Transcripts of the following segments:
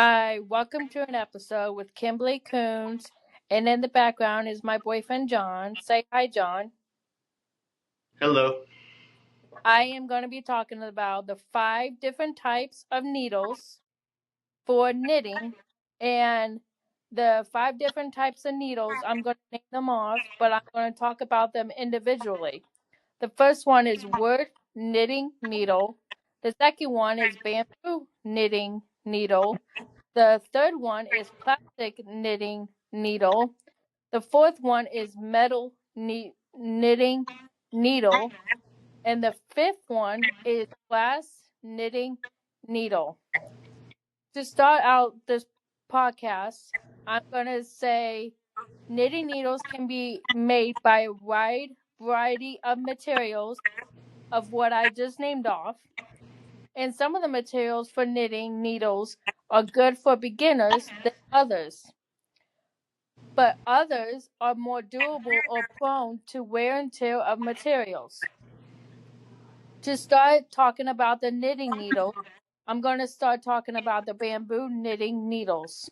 Hi, welcome to an episode with Kimberly Kuhns, and in the background is my boyfriend John. Say hi, John. Hello. I am going to be talking about the 5 different types of needles for knitting, and the 5 different types of needles, I'm going to name them off, but I'm going to talk about them individually. The first one is wood knitting needle. The second one is bamboo knitting needle. The third one is plastic knitting needle. The fourth one is metal knitting needle. And the fifth one is glass knitting needle. To start out this podcast, I'm going to say knitting needles can be made by a wide variety of materials of what I just named off. And some of the materials for knitting needles are good for beginners than others, but others are more durable or prone to wear and tear of materials. To start talking about the knitting needle, I'm going to start talking about the bamboo knitting needles.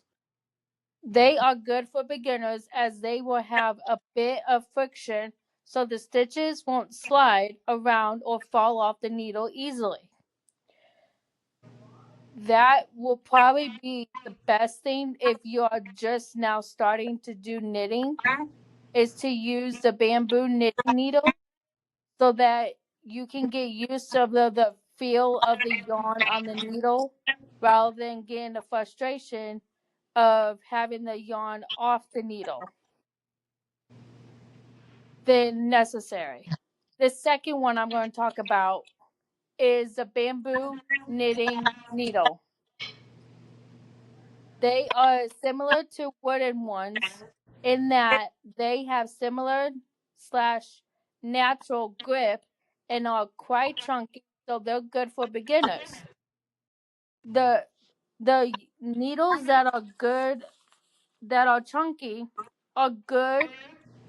They are good for beginners as they will have a bit of friction so the stitches won't slide around or fall off the needle easily. That will probably be the best thing if you are just now starting to do knitting, is to use the bamboo knitting needle so that you can get used to the feel of the yarn on the needle rather than getting the frustration of having the yarn off the needle than necessary. The second one I'm going to talk about is the bamboo knitting needle. They are similar to wooden ones in that they have similar slash natural grip and are quite chunky, so they're good for beginners. The the needles that are good that are chunky are good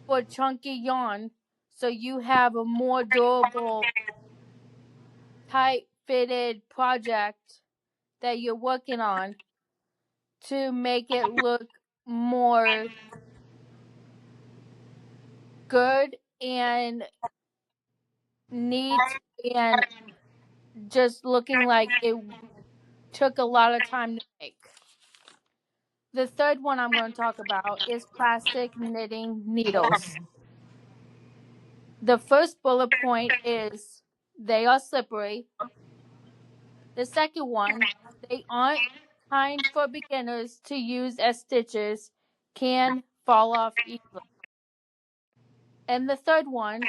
for chunky yarn, so you have a more durable, tight fitted project that you're working on to make it look more good and neat and just looking like it took a lot of time to make. The third one I'm going to talk about is plastic knitting needles. The first bullet point is they are slippery. The second one, they aren't kind for beginners to use as stitches, can fall off easily. And the third one,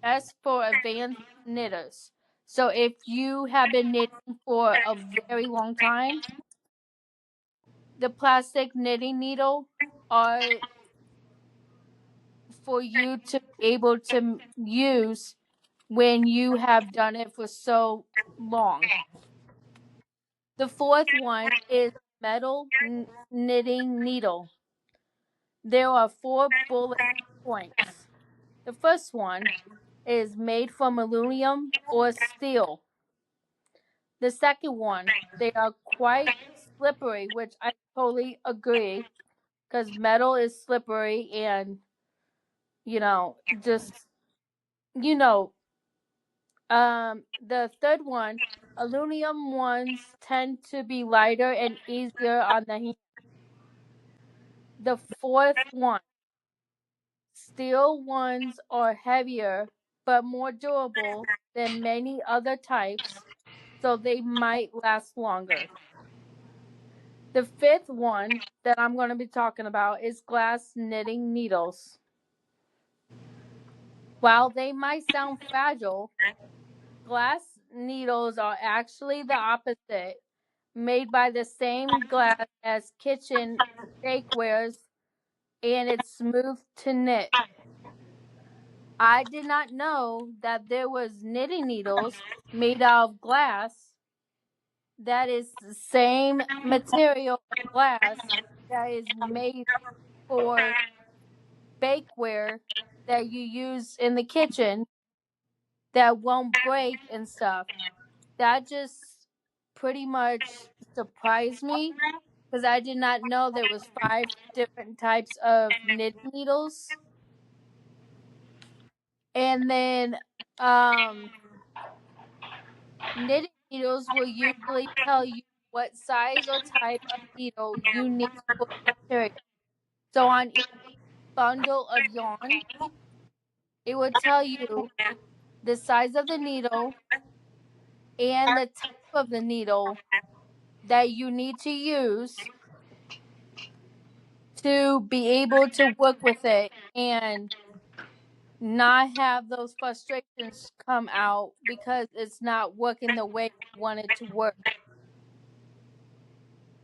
best for advanced knitters. So if you have been knitting for a very long time, the plastic knitting needle are for you to be able to use when you have done it for so long. The fourth one is metal knitting needle. There are 4 bullet points. The first one is made from aluminum or steel. The second one, they are quite slippery, which I totally agree because metal is slippery and, just, you know, the third one, aluminum ones tend to be lighter and easier on the hand. The fourth one, steel ones are heavier but more durable than many other types, so they might last longer. The fifth one that I'm going to be talking about is glass knitting needles. While they might sound fragile, glass needles are actually the opposite, made by the same glass as kitchen bakewares, and it's smooth to knit. I did not know that there was knitting needles made out of glass that is the same material of glass that is made for bakeware that you use in the kitchen that won't break and stuff. That just pretty much surprised me because I did not know there was 5 different types of knitting needles. And then knitting needles will usually tell you what size or type of needle you need for the material. So on each bundle of yarn, it would tell you the size of the needle and the type of the needle that you need to use to be able to work with it and not have those frustrations come out because it's not working the way you want it to work.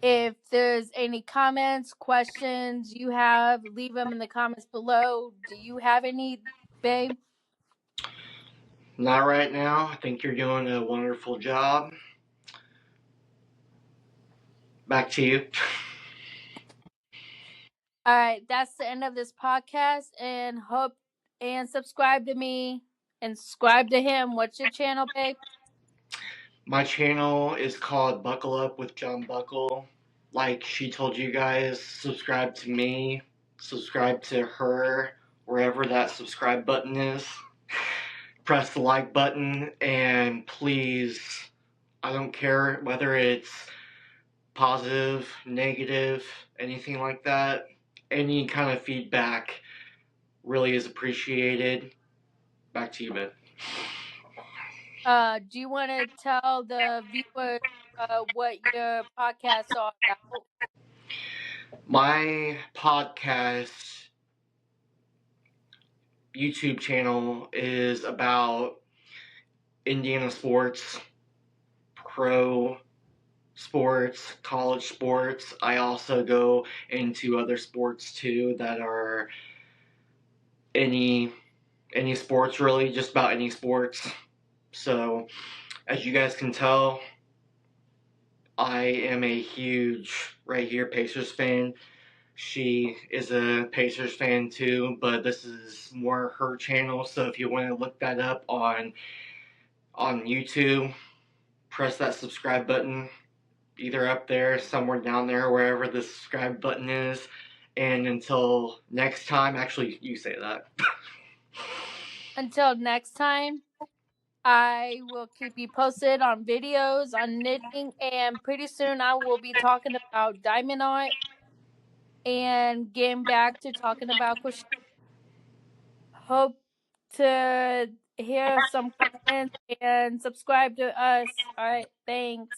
If there's any comments, questions you have, leave them in the comments below. Do you have any, babe? Not right now. I think you're doing a wonderful job. Back to you. All right, that's the end of this podcast, and subscribe to me and subscribe to him. What's your channel, babe? My channel is called Buckle Up with John Buckel. Like she told you guys, subscribe to me, subscribe to her, wherever that subscribe button is. Press the like button, and please, I don't care whether it's positive, negative, anything like that. Any kind of feedback really is appreciated. Back to you, Ben. Do you want to tell the viewers what your podcasts are about? My podcast YouTube channel is about Indiana sports, pro sports, college sports. I also go into other sports too that are any sports really, just about any sports. So, as you guys can tell, I am a huge right here Pacers fan. She is a Pacers fan too, but this is more her channel. So if you want to look that up on YouTube, press that subscribe button, either up there, somewhere down there, wherever the subscribe button is. And until next time, actually, you say that. Until next time, I will keep you posted on videos on knitting, and pretty soon I will be talking about diamond art and getting back to talking about crochet. Hope to hear some comments and subscribe to us. All right, thanks.